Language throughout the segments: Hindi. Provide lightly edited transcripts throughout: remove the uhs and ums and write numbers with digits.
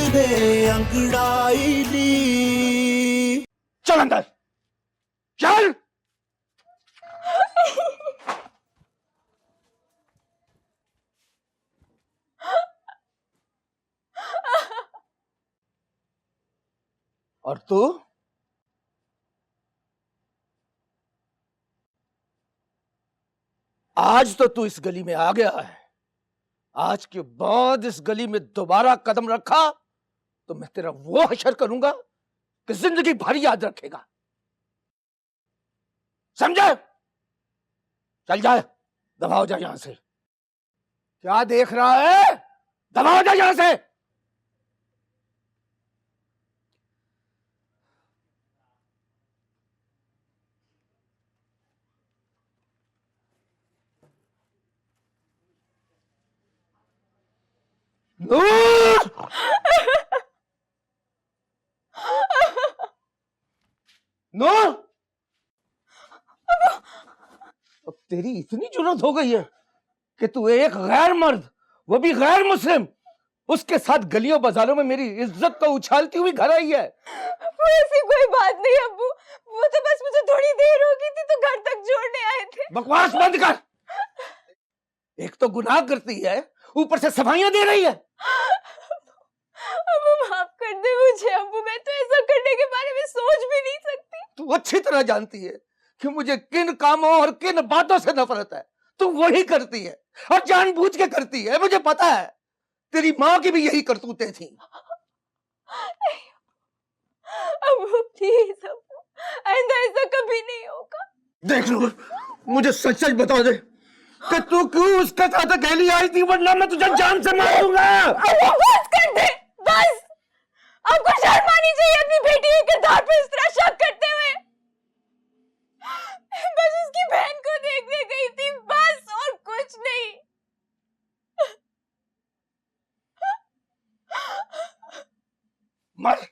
ने अंगड़ाई ली। चल अंदर चल। और तू आज तो तू इस गली में आ गया है, आज के बाद इस गली में दोबारा कदम रखा तो मैं तेरा वो हशर करूंगा कि जिंदगी भर याद रखेगा, समझे? चल जाए, दफा हो जा यहां से। क्या देख रहा है? दफा हो जा यहां से। नूर! नूर! अब तेरी इतनी जुर्रत हो गई है कि तू एक गैर मर्द, वो भी गैर मुस्लिम, उसके साथ गलियों बाजारों में मेरी इज्जत को उछालती हुई घर आई है। वो ऐसी कोई बात नहीं अब्बू, वो तो बस मुझे थोड़ी देर हो गई थी तो घर तक छोड़ने आए थे। बकवास बंद कर। एक तो गुनाह करती है, ऊपर से सफाइयां दे रही है। अब्बू माफ कर दे मुझे अब्बू, मैं तो ऐसा करने के बारे में सोच भी नहीं सकती। तू अच्छी तरह जानती है कि मुझे किन कामों और किन बातों से नफरत है, तू वही करती है और जानबूझ के करती है, मुझे पता है। तेरी माँ की भी यही करतूतें थी। अब्बू प्लीज अब्बू, आइंदा ऐसा कभी नहीं होगा। देख लो, मुझे सच सच बता दे कि तू क्यों उसके साथ अकेली आई थी, वरना मैं तुझे जान से मार दूंगा। अब्बू बस कर दे, बस। आपको शर्म आनी चाहिए अपनी बेटी के किरदार पे इस तरह शक करते हुए। बस उसकी बहन को देखने गई थी, बस, और कुछ नहीं। मर।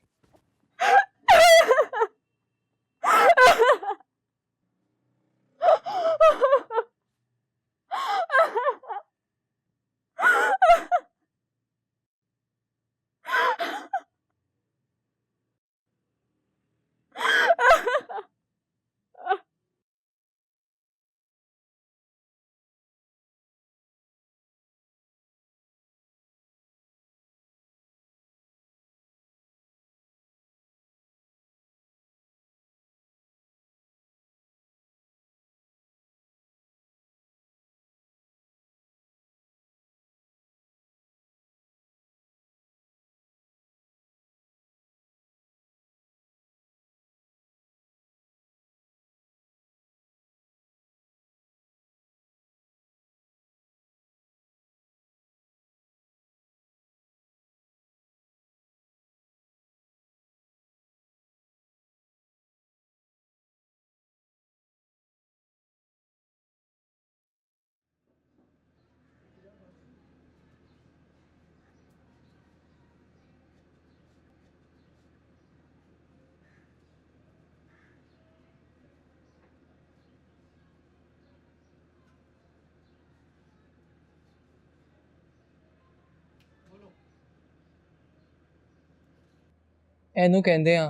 ਇਹਨੂੰ ਕਹਿੰਦੇ ਆ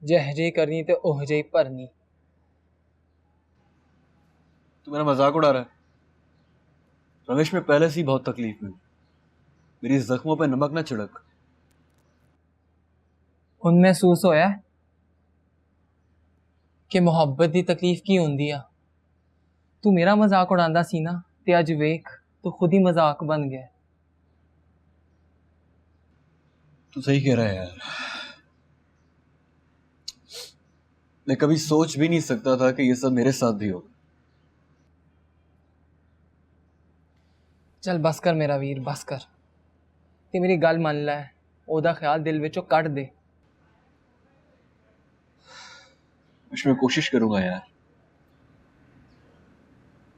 ਜਿਹੇ करनी तो ओह ਜਿਹੀ भरनी। तू मेरा मजाक उड़ा रहा है? रमेश में पहले से ही बहुत तकलीफ में, मेरी जख्मों पे नमक ना छिड़क। ਹੁਣ महसूस होया कि मुहब्बत की तकलीफ की होंदी आ। तू मेरा मजाक उड़ांदा सी ना, ते अज वेख तू खुद ही मजाक बन गया। तू सही कह रहा है यार, मैं कभी सोच भी नहीं सकता था कि ये सब मेरे साथ भी होगा। चल बस कर मेरा वीर, बस कर। ते मेरी गल मान लै, ओदा ख्याल दिल विचों कट दे। मैं कोशिश करूंगा यार,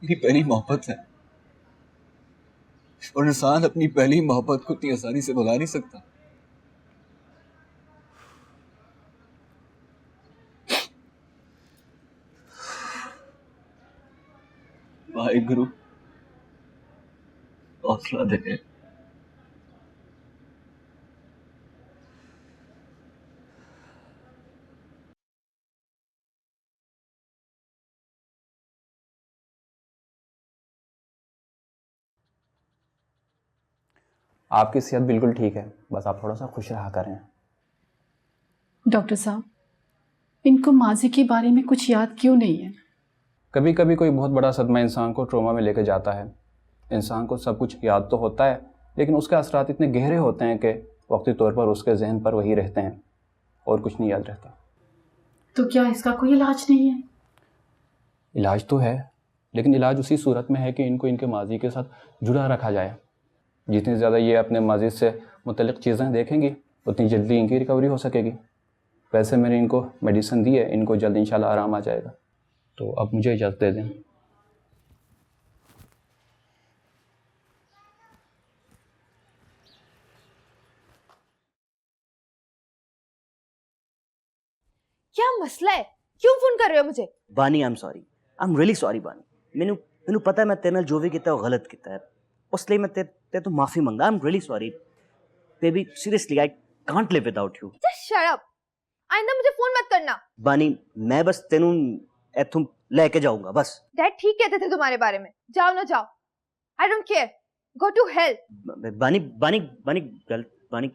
मेरी पहली मोहब्बत है और इंसान अपनी पहली मोहब्बत को इतनी आसानी से भुला नहीं सकता। भाई गुरु हौसला दे। आपकी सेहत बिल्कुल ठीक है, बस आप थोड़ा सा खुश रहा करें। डॉक्टर साहब, इनको माजी के बारे में कुछ याद क्यों नहीं है? कभी कभी कोई बहुत बड़ा सदमा इंसान को ट्रॉमा में लेकर जाता है। इंसान को सब कुछ याद तो होता है, लेकिन उसके असरात इतने गहरे होते हैं कि वक्ती तौर पर उसके जहन पर वही रहते हैं और कुछ नहीं याद रहता। तो क्या इसका कोई इलाज नहीं है? इलाज तो है, लेकिन इलाज उसी सूरत में है कि इनको इनके माजी के साथ जुड़ा रखा जाए। जितनी ज़्यादा ये अपने माजी से मुतल्लिक़ चीज़ें देखेंगी उतनी जल्दी इनकी रिकवरी हो सकेगी। वैसे मैंने इनको मेडिसिन दी है, इनको जल्द इंशाल्लाह आराम आ जाएगा। तो अब मुझे इजाज़त दे दें। क्या मसला है? क्यों फोन कर रहे हो मुझे? बानी आई एम रियली सॉरी बानी। मैनू पता है मैं तेरे नाल जो भी कीता गलत कीता है, उस लिए मैं ते तो माफी मंगा। I am really sorry baby, seriously I can't live without you. Just shut up, आइंदा मुझे फोन मत करना। बानी मैं बस तेनू इथों लेके जाऊंगा बस। डैड ठीक कहते थे तुम्हारे बारे में, जाओ ना जाओ, I don't care, go to hell. बानी बानी बानी गलत बानी।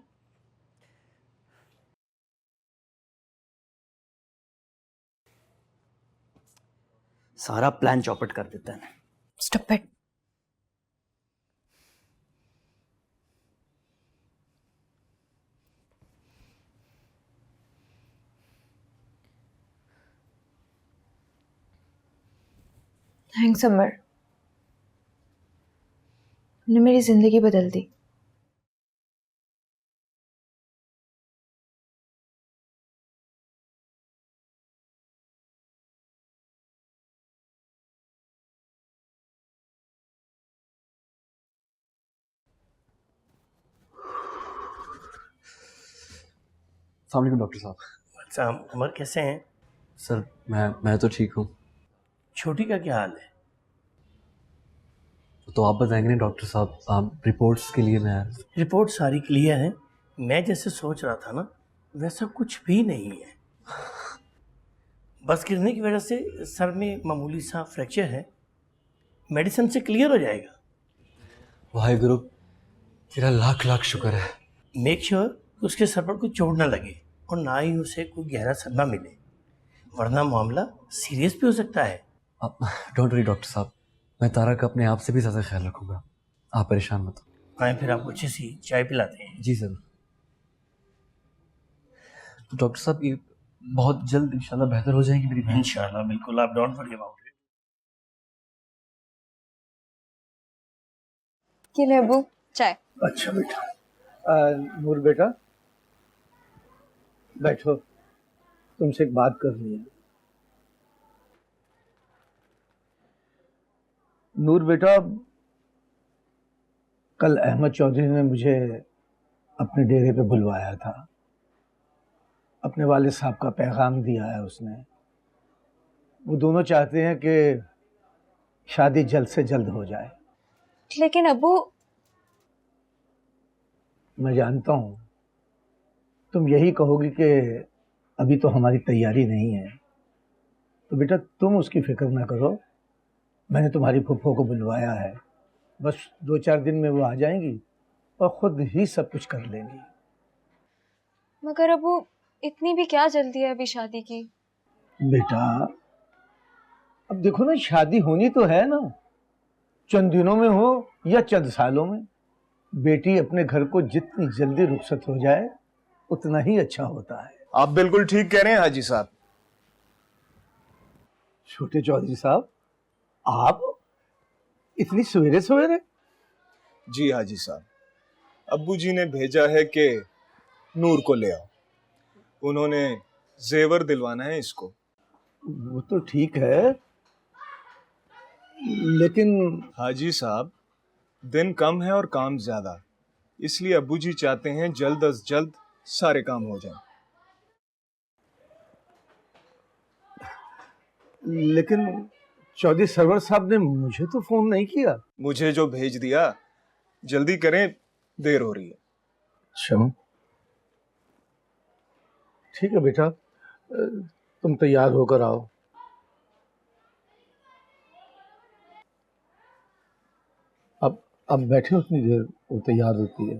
सारा प्लान चौपट कर देता है। Stop it. थैंक्स अमर, तुमने मेरी जिंदगी बदल दी। अस्सलाम वालेकुम डॉक्टर साहब। अच्छा उमर, कैसे हैं? सर मैं तो ठीक हूँ। छोटी का क्या हाल है? तो आप बताएंगे ना डॉक्टर साहब, आप रिपोर्ट्स के लिए मैं रिपोर्ट सारी क्लियर है। मैं जैसे सोच रहा था ना वैसा कुछ भी नहीं है। बस गिरने की वजह से सर में मामूली सा फ्रैक्चर है, मेडिसिन से क्लियर हो जाएगा। वाहिगुरु तेरा लाख लाख शुक्र है। मेक श्योर कि उसके सर पर कोई चोट ना लगे और ना ही उसे कोई गहरा सदमा मिले, वरना मामला सीरियस भी हो सकता है। डोंट वरी डॉक्टर साहब, मैं तारक अपने आप से भी ज़्यादा ख्याल रखूँगा, आप परेशान मत हो। आए फिर आपको अच्छी सी चाय पिलाते हैं। जी सर। तो डॉक्टर साहब ये बहुत जल्द इंशाल्लाह बेहतर हो जाएंगी मेरी बहन। इंशाल्लाह बिल्कुल, आप डोंट वरी अबाउट इट। के लिए अबू चाय। अच्छा बेटा। नूर बेटा बैठो, तुमसे एक बात करनी है। नूर बेटा, कल अहमद चौधरी ने मुझे अपने डेरे पे बुलवाया था। अपने वालिद साहब का पैगाम दिया है उसने। वो दोनों चाहते हैं कि शादी जल्द से जल्द हो जाए। लेकिन अबू, मैं जानता हूँ तुम यही कहोगी कि अभी तो हमारी तैयारी नहीं है, तो बेटा तुम उसकी फिक्र ना करो। मैंने तुम्हारी फुफ्फो को बुलवाया है, बस 2-4 दिन में वो आ जाएंगी और खुद ही सब कुछ कर लेंगी। मगर अबू इतनी भी क्या जल्दी है अभी शादी की? बेटा अब देखो ना, शादी होनी तो है ना, चंद दिनों में हो या चंद सालों में। बेटी अपने घर को जितनी जल्दी रुखसत हो जाए उतना ही अच्छा होता है। आप बिल्कुल ठीक कह रहे हैं हाजी साहब। छोटे चौधरी साहब, आप इतनी सवेरे सवेरे? जी हाजी साहब, अब्बू जी ने भेजा है कि नूर को ले आओ, उन्होंने जेवर दिलवाना है इसको। वो तो ठीक है, लेकिन हाजी साहब दिन कम है और काम ज्यादा, इसलिए अब्बू जी चाहते हैं जल्द अज जल्द सारे काम हो जाएं। लेकिन चौधरी सरवर साहब ने मुझे तो फोन नहीं किया। मुझे जो भेज दिया, जल्दी करें, देर हो रही है। अच्छा ठीक है बेटा, तुम तैयार होकर आओ। अब बैठे उतनी देर, वो तैयार होती है।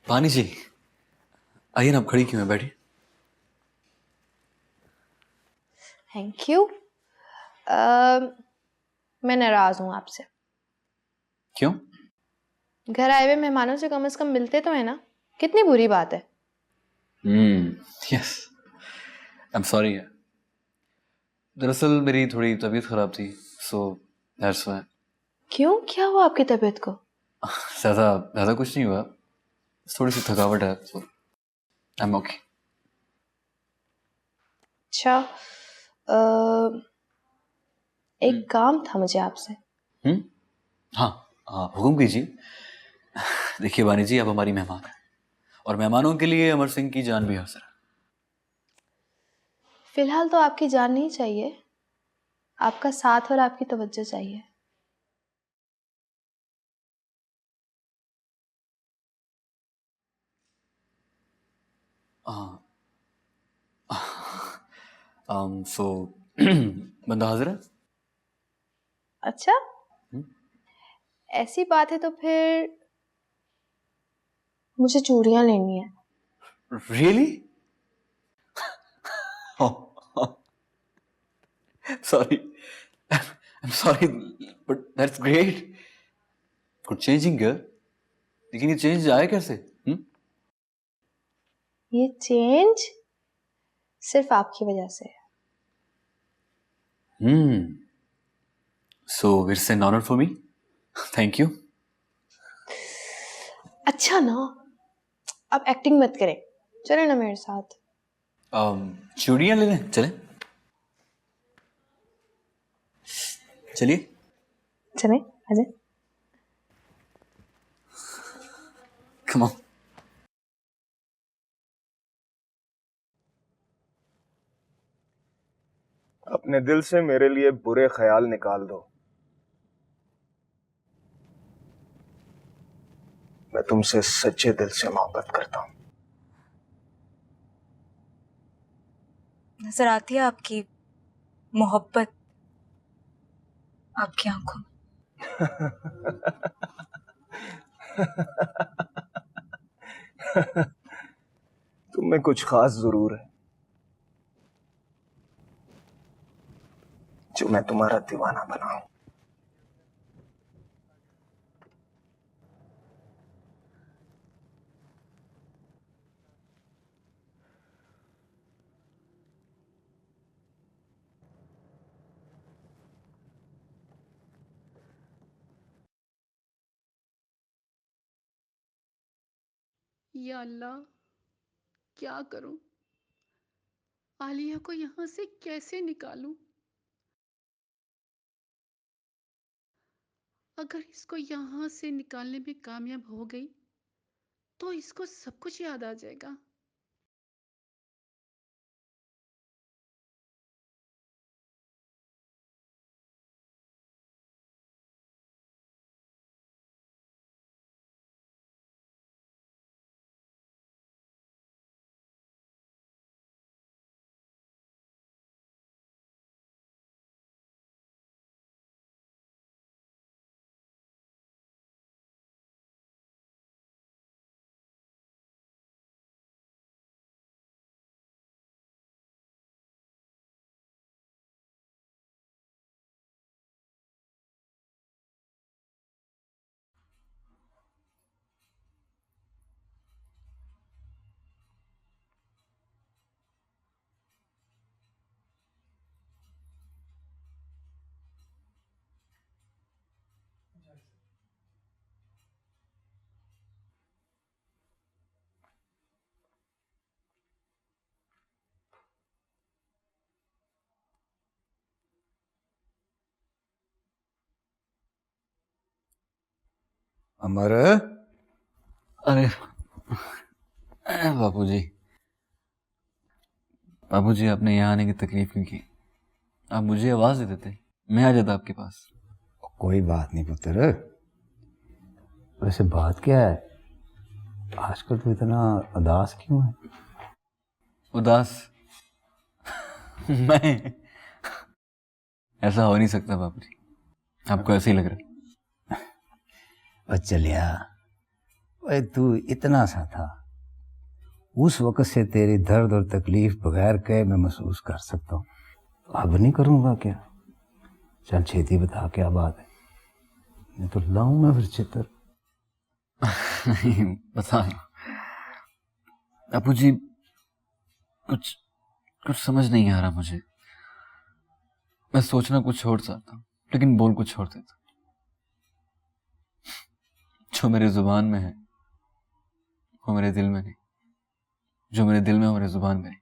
पानी जी, आइए ना, आप खड़ी क्यों हैं, बैठिए। Thank you. मैं नाराज हूँ आपसे। क्यों? घर आए हुए मेहमानों से कम मिलते तो है ना, कितनी बुरी बात है। Yes, I am sorry. दरअसल मेरी थोड़ी तबीयत खराब थी, सो दैट्स व्हाई। क्यों, क्या हुआ आपकी तबीयत को? ज़्यादा ज़्यादा कुछ नहीं हुआ, थोड़ी सी थकावट है, तो आई एम ओके। अच्छा, एक काम था मुझे आपसे। हाँ, आप हुक्म कीजिए। देखिए वानी जी, आप हमारी मेहमान हैं और मेहमानों के लिए अमर सिंह की जान भी हासिल है। फिलहाल तो आपकी जान नहीं चाहिए, आपका साथ और आपकी तवज्जो चाहिए। हाँ, सो बंदा हाजिर है। अच्छा, ऐसी बात है तो फिर मुझे चूड़ियां लेनी है। Really? Sorry, I am sorry, but that's great. Good changing girl, लेकिन ये चेंज आया कैसे? ये चेंज सिर्फ आपकी वजह से है। So it's an honour for me, thank you. अच्छा ना, अब एक्टिंग मत करें, चले ना मेरे साथ। चूड़ियां ले लें, चलें? चलिए। चले, आजा। Come on. अपने दिल से मेरे लिए बुरे ख्याल निकाल दो, मैं तुमसे सच्चे दिल से मोहब्बत करता हूं। नजर आती है आपकी मोहब्बत आपकी आंखों में। तुम में कुछ खास जरूर है जो मैं तुम्हारा दीवाना बनाऊं। या अल्लाह, क्या करूं? आलिया को यहाँ से कैसे निकालूं? अगर इसको यहाँ से निकालने में कामयाब हो गई तो इसको सब कुछ याद आ जाएगा। अमर, अरे बापूजी, बापूजी आपने यहाँ आने की तकलीफ क्यों की? आप मुझे आवाज दे देते, मैं आ जाता आपके पास। कोई बात नहीं पुत्र। वैसे बात क्या है, आजकल तो इतना उदास क्यों है? उदास? मैं? ऐसा हो नहीं सकता बापूजी, आपको ऐसे ही लग रहा है। और चलिया, ओए तू इतना सा था, उस वक्त से तेरी दर्द और तकलीफ बगैर कहे मैं महसूस कर सकता हूँ। अब नहीं करूँगा क्या? चल छेती बता क्या बात है, मैं तो लाऊं मैं फिर चित्र। नहीं बता अबू जी, कुछ कुछ समझ नहीं आ रहा मुझे। मैं सोचना कुछ छोड़ सकता हूँ लेकिन बोल कुछ छोड़ देता। जो मेरे जुबान में है वो मेरे दिल में नहीं, जो मेरे दिल में वो मेरे जुबान में नहीं।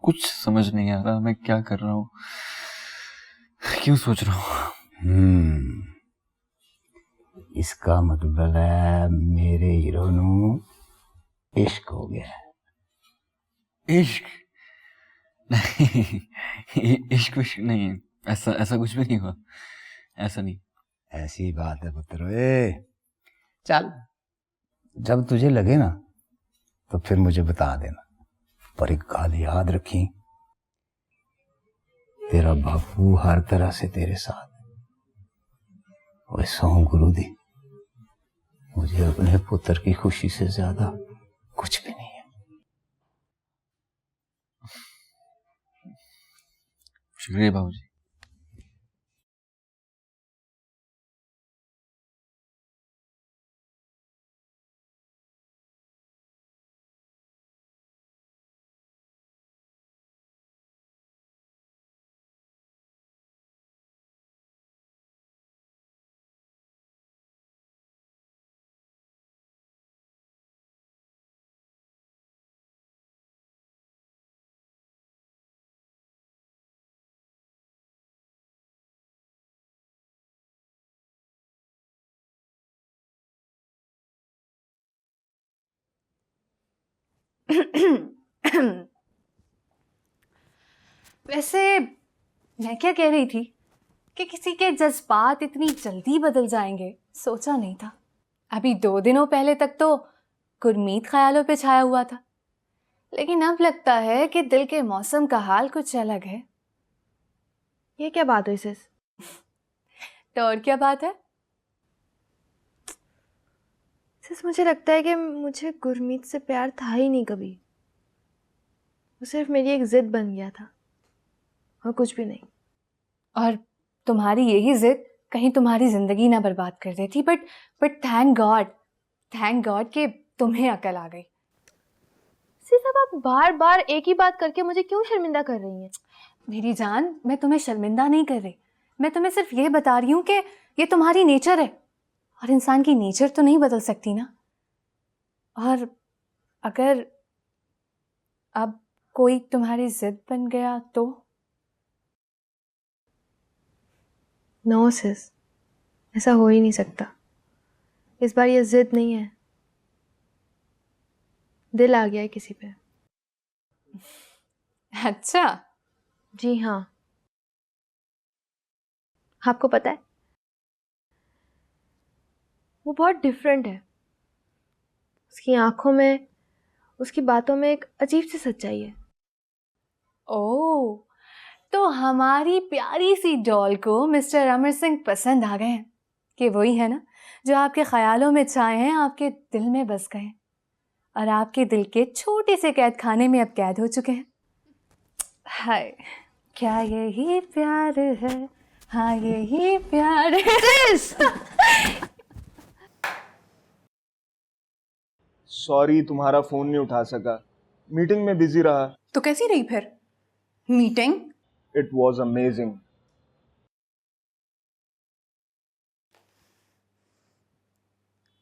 कुछ समझ नहीं आ रहा मैं क्या कर रहा हूँ, क्यों सोच रहा हूँ। इसका मतलब है मेरे हीरो नू इश्क हो गया है। इश्क नहीं, इश्क विश्क नहीं है, ऐसा ऐसा कुछ भी नहीं हुआ, ऐसा नहीं। ऐसी बात है पुत्र। ए चल, जब तुझे लगे ना तो फिर मुझे बता देना, पर एक गाल याद रखी, तेरा बापू हर तरह से तेरे साथ। ओए सौ गुरु दी, मुझे अपने पुत्र की खुशी से ज्यादा कुछ भी नहीं है। शुक्रिया बाबूजी। वैसे मैं क्या कह रही थी कि किसी के जज्बात इतनी जल्दी बदल जाएंगे, सोचा नहीं था। अभी 2 दिनों पहले तक तो गुरमीत ख्यालों पे छाया हुआ था, लेकिन अब लगता है कि दिल के मौसम का हाल कुछ अलग है। ये क्या बात हुई सिस? तो और क्या बात है सिस? मुझे लगता है कि मुझे गुरमीत से प्यार था ही नहीं कभी। वो सिर्फ मेरी एक जिद बन गया था और कुछ भी नहीं। और तुम्हारी यही जिद कहीं तुम्हारी जिंदगी ना बर्बाद कर देती। बट थैंक गॉड कि तुम्हें अकल आ गई। सिर्फ अब आप बार बार एक ही बात करके मुझे क्यों शर्मिंदा कर रही हैं? मेरी जान, मैं तुम्हें शर्मिंदा नहीं कर रही, मैं तुम्हें सिर्फ ये बता रही हूँ कि ये तुम्हारी नेचर है और इंसान की नेचर तो नहीं बदल सकती ना। और अगर अब कोई तुम्हारी जिद बन गया तो? नो सिस, ऐसा हो ही नहीं सकता। इस बार ये जिद नहीं है, दिल आ गया है किसी पे। अच्छा? जी हाँ। आपको पता है, वो बहुत डिफरेंट है। उसकी आंखों में, उसकी बातों में एक अजीब सी सच्चाई है। ओह, तो हमारी प्यारी सी डॉल को मिस्टर अमर सिंह पसंद आ गए हैं कि वही है ना जो आपके ख्यालों में छाए हैं, आपके दिल में बस गए और आपके दिल के छोटे से कैद खाने में अब कैद हो चुके हैं। हाय, क्या यही प्यार है? हाँ यही प्यार है। सॉरी तुम्हारा फोन नहीं उठा सका, मीटिंग में बिजी रहा। तो कैसी रही फिर meeting? It was amazing.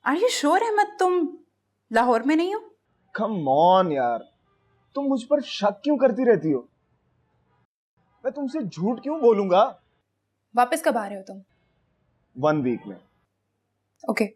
Are you sure Ahmed, तुम लाहौर में नहीं हो? कम ऑन यार, तुम मुझ पर शक क्यों करती रहती हो? मैं तुमसे झूठ क्यों बोलूंगा? वापस कब आ रहे हो तुम? 1 वीक में। ओके।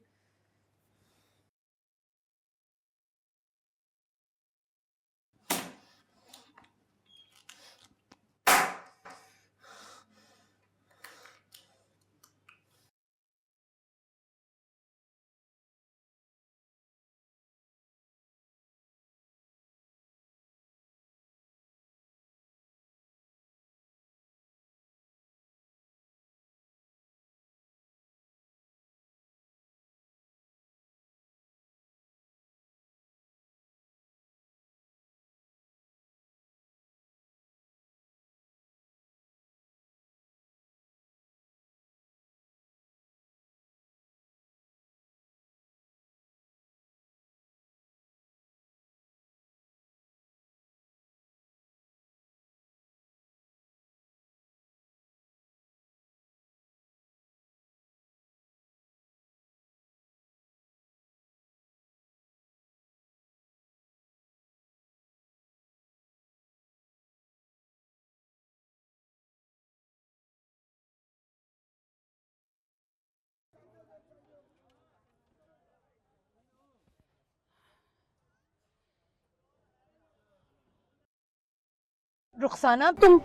रुखसाना, तुम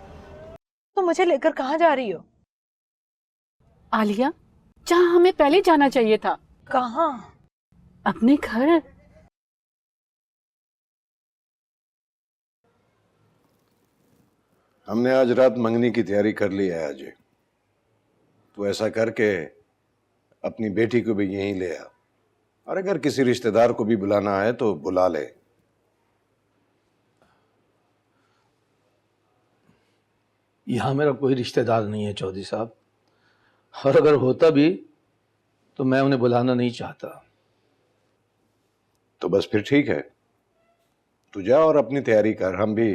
मुझे लेकर कहाँ जा रही हो? आलिया, जहाँ हमें पहले जाना चाहिए था। कहाँ? अपने घर। हमने आज रात मंगनी की तैयारी कर ली है अजय। तो ऐसा करके अपनी बेटी को भी यहीं ले आ, और अगर किसी रिश्तेदार को भी बुलाना है तो बुला ले। यहाँ मेरा कोई रिश्तेदार नहीं है चौधरी साहब, और अगर होता भी तो मैं उन्हें बुलाना नहीं चाहता। तो बस फिर ठीक है, तू जा और अपनी तैयारी कर, हम भी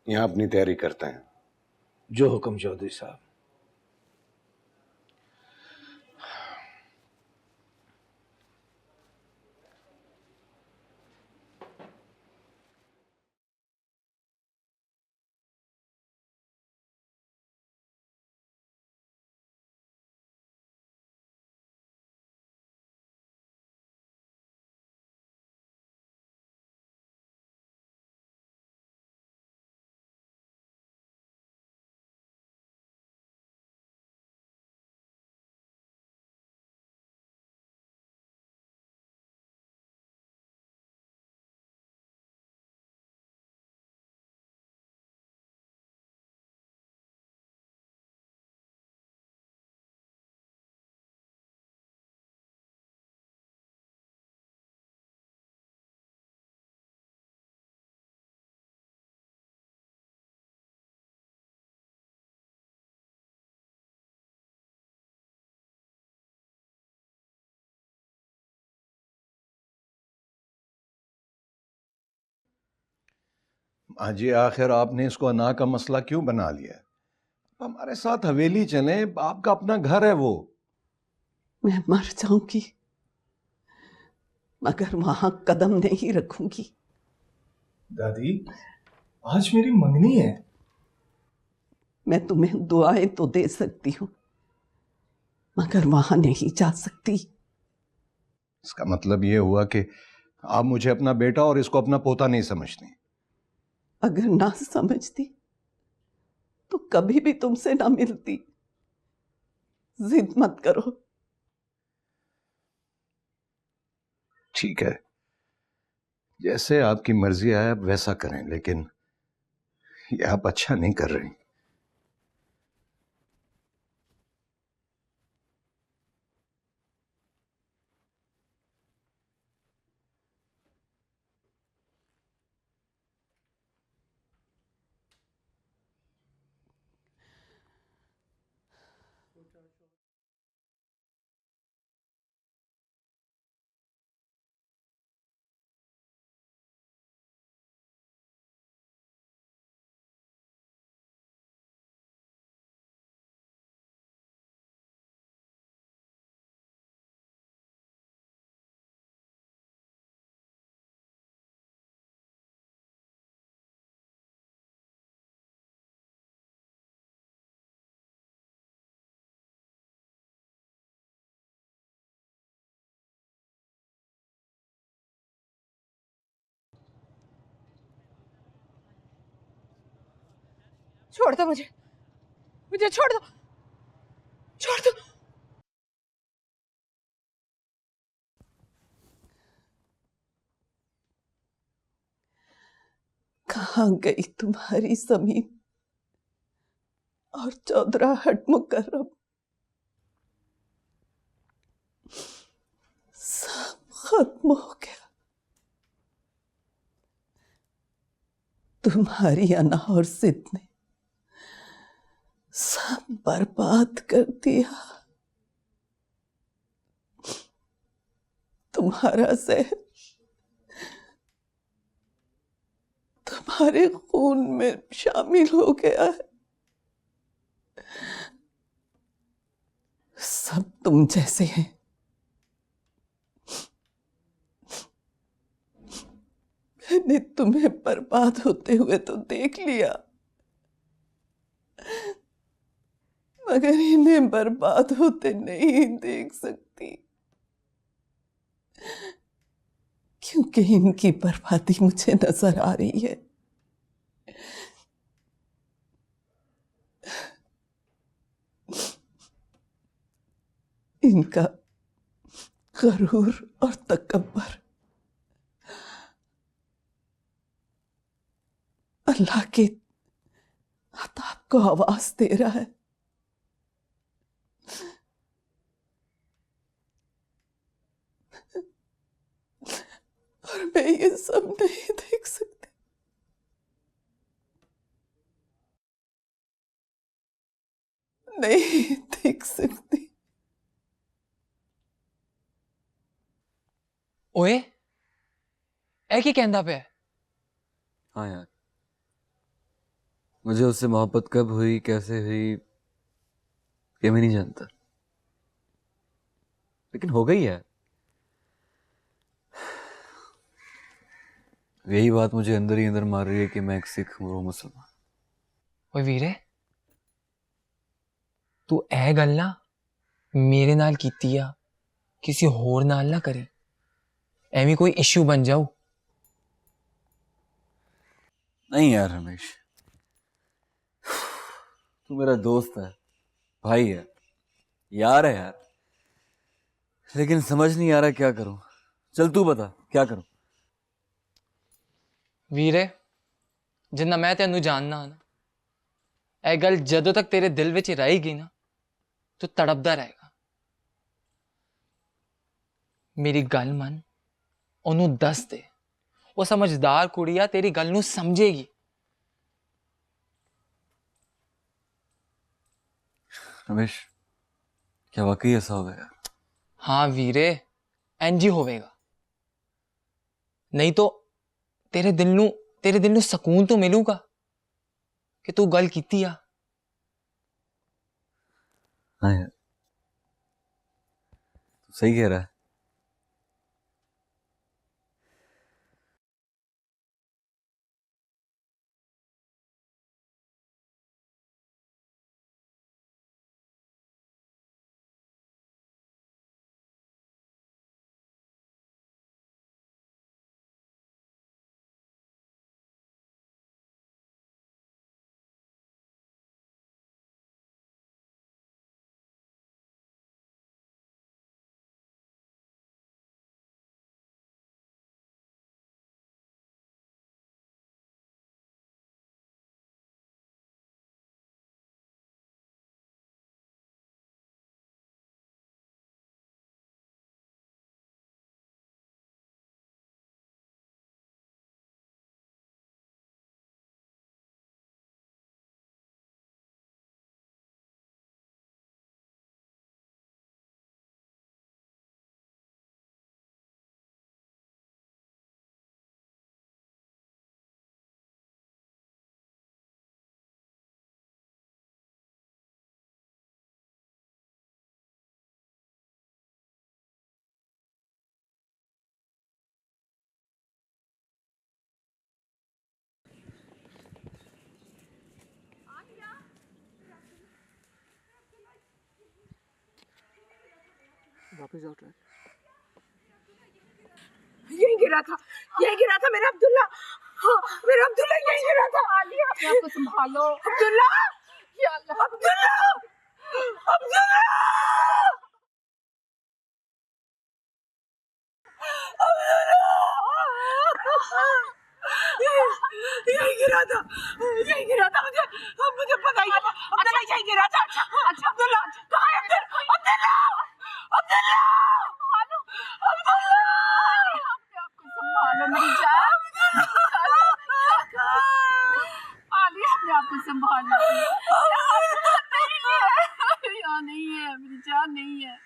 यहाँ अपनी तैयारी करते हैं। जो हुक्म चौधरी साहब। अजय, आखिर आपने इसको अना का मसला क्यों बना लिया है? हमारे साथ हवेली चले, आपका अपना घर है वो। मैं मर जाऊंगी मगर वहां कदम नहीं रखूंगी। दादी, आज मेरी मंगनी है। मैं तुम्हें दुआएं तो दे सकती हूँ मगर वहां नहीं जा सकती। इसका मतलब ये हुआ कि आप मुझे अपना बेटा और इसको अपना पोता नहीं समझती। अगर ना समझती तो कभी भी तुमसे ना मिलती। जिद मत करो। ठीक है, जैसे आपकी मर्जी आए आप वैसा करें, लेकिन ये आप अच्छा नहीं कर रही। छोड़ दो मुझे छोड़ दो, छोड़ दो। कहाँ गई तुम्हारी जमीन और चौधराहट मुकर्रम? सब खत्म हो गया। तुम्हारी अना और जिद ने सब बर्बाद कर दिया। तुम्हारा जहर तुम्हारे खून में शामिल हो गया है। सब तुम जैसे हैं। मैंने तुम्हें बर्बाद होते हुए तो देख लिया मगर इन्हें बर्बाद होते नहीं देख सकती, क्योंकि इनकी बर्बादी मुझे नजर आ रही है। इनका गरूर और तकब्बर अल्लाह के अताब को आवाज दे रहा है। और मैं ये सब नहीं देख सकती। नहीं देख सकती। ओए ऐ की कहंदा पे? हाँ यार, मुझे उससे मोहब्बत कब हुई, कैसे हुई, ये मैं नहीं जानता, लेकिन हो गई है। यही बात मुझे अंदर ही अंदर मार रही है कि मैं एक सिख हूं, वो मुसलमान। ओए वीरे, तू ऐ गल ना मेरे नाल कीती आ, किसी होर नाल ना करी, एवं कोई इश्यू बन जाऊ। नहीं यार रमेश, तू मेरा दोस्त है, भाई है, यार है यार, लेकिन समझ नहीं आ रहा क्या करूं। चल तू बता क्या करूं। वीरे, जिन्ना मैं तेनू जानना ना, ऐ गल जदों तक तेरे दिल विच रहेगी ना, तू तड़पदा रहेगा। मेरी गल मन, ओनू दस दे, वो समझदार कुड़िया तेरी गल नू समझेगी। रमेश, क्या वाकई ऐसा होगा यार? हाँ वीरे, इंज ही होवेगा। नहीं तो तेरे दिल नू सकून तो मिलूगा कि तू गल कीती आ। हाँ यार, तू सही कह रहा है। वापस जाओ ट्रैक। यही गिरा था मेरा अब्दुल्ला। हाँ, मेरा अब्दुल्ला यही गिरा था। आलिया, अपने आप को संभालो। अब्दुल्ला, या अल्लाह, अब्दुल्ला, अब्दुल्ला, यही गिरा था मुझे पता ही था। अब्दुल्ला यही गिरा था। अच्छा अब्दुल्ला कहाँ है? अब्दुल्ला, अब्दुल्ला, अब्दुल्ला, अपने आप को संभालो मेरी जान। आलिया, अपने आप को संभालो। यहाँ नहीं है, मेरी जान नहीं है।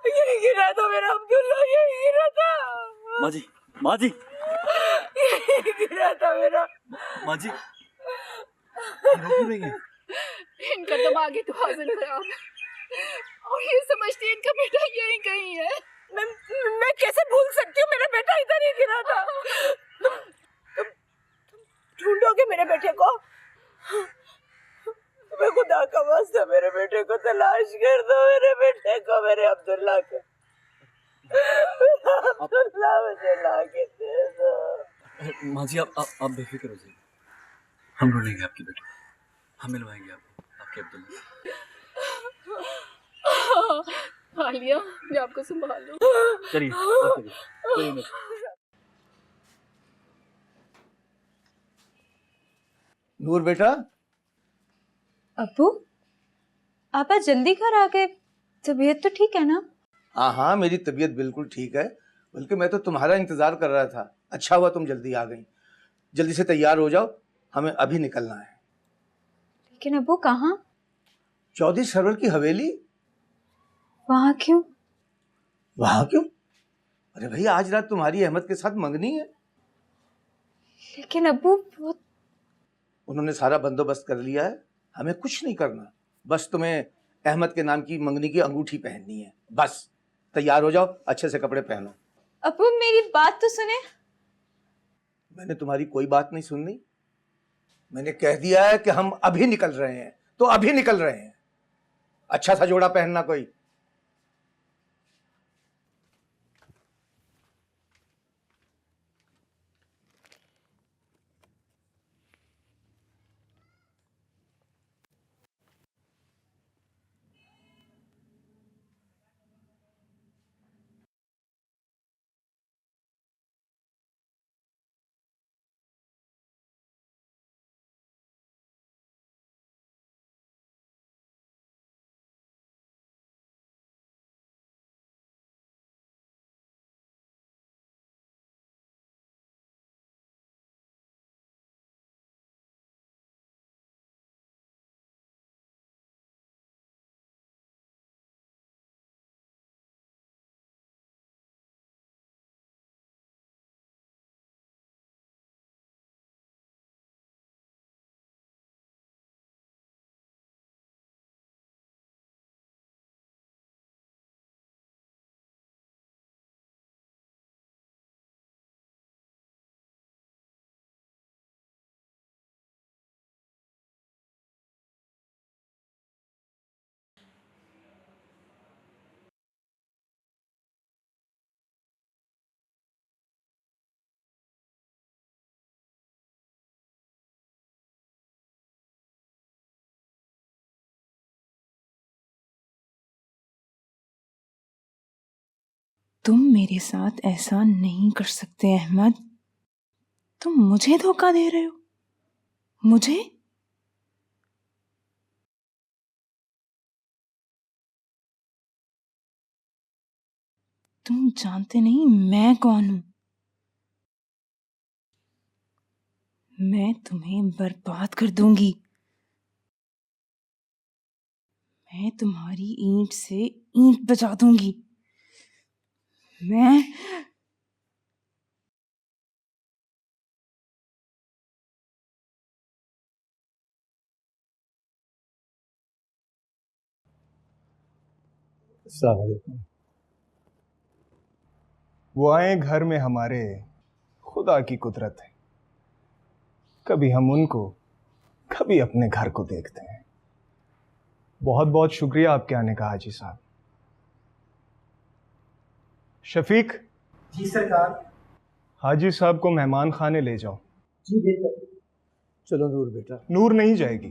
यही गिरा था मेरा अब्दुल्ला, यही गिरा था। माँ जी, माँ जी, यही गिरा था मेरा। माँ जी, रो क्यों रही हैं? इनका दिमागी तवाज़ुन खराब है और ये समझती है इनका बेटा यहीं कहीं है। मैं कैसे भूल सकती हूँ, मेरा बेटा इधर ही गिरा था। तुम ढूंढोगे मेरे बेटे को? मैं खुदा का वास्ता मेरे बेटे को तलाश कर दो, मेरे बेटे को, मेरे अब्दुल्ला को। अब्दुल्ला मुझे ला के दे दो। माँ जी, आप बेफिक्र हो जाइए, हम ढूंढेंगे आपकी बेटी, हम मिलवाएंगे आपको आपके अब्दुल्ला से। आलिया, मैं आपको संभाल लूं। चलिए, चलिए। नूर बेटा, अब्बू, आप आज जल्दी घर आ गए, तबीयत तो ठीक है ना? हाँ हाँ, मेरी तबीयत बिल्कुल ठीक है, बल्कि मैं तो तुम्हारा इंतजार कर रहा था। अच्छा हुआ तुम जल्दी आ गई। जल्दी से तैयार हो जाओ, हमें अभी निकलना है। लेकिन अब्बू कहाँ? चौधरी सरवर की हवेली। वहाँ क्यों? वहाँ क्यों? अरे भैया, आज रात तुम्हारी अहमद के साथ मंगनी है। लेकिन अब्बू वो... उन्होंने सारा बंदोबस्त कर लिया है, हमें कुछ नहीं करना, बस तुम्हें अहमद के नाम की मंगनी की अंगूठी पहननी है। बस तैयार हो जाओ, अच्छे से कपड़े पहनो। अब्बू मेरी बात तो सुने। मैंने तुम्हारी कोई बात नहीं सुननी। मैंने कह दिया है कि हम अभी निकल रहे हैं, तो अभी निकल रहे हैं। अच्छा सा जोड़ा पहनना कोई। तुम मेरे साथ ऐसा नहीं कर सकते अहमद। तुम मुझे धोखा दे रहे हो, मुझे। तुम जानते नहीं मैं कौन हूं। मैं तुम्हें बर्बाद कर दूंगी। मैं तुम्हारी ईंट से ईंट बजा दूंगी। मैं अस्सलाम वालेकुम। वो आए घर में हमारे, खुदा की कुदरत है। कभी हम उनको, कभी अपने घर को देखते हैं। बहुत बहुत शुक्रिया आपके आने का हाजी साहब। शफीक। जी सरकार। हाजी साहब को मेहमान खाने ले जाओ। जी बेटा। चलो नूर बेटा। नूर नहीं जाएगी।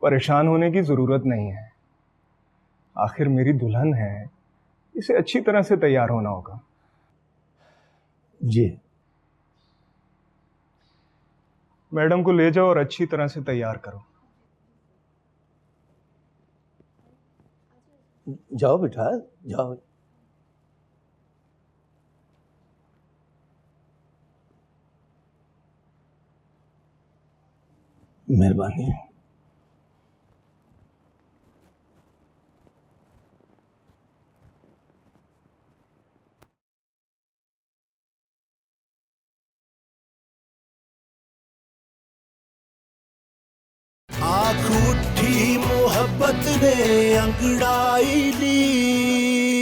परेशान होने की जरूरत नहीं है, आखिर मेरी दुल्हन है, इसे अच्छी तरह से तैयार होना होगा। जी। मैडम को ले जाओ और अच्छी तरह से तैयार करो। जाओ बेटा, जाओ। मेहरबानी। मोहब्बत ने अंगड़ाई ली।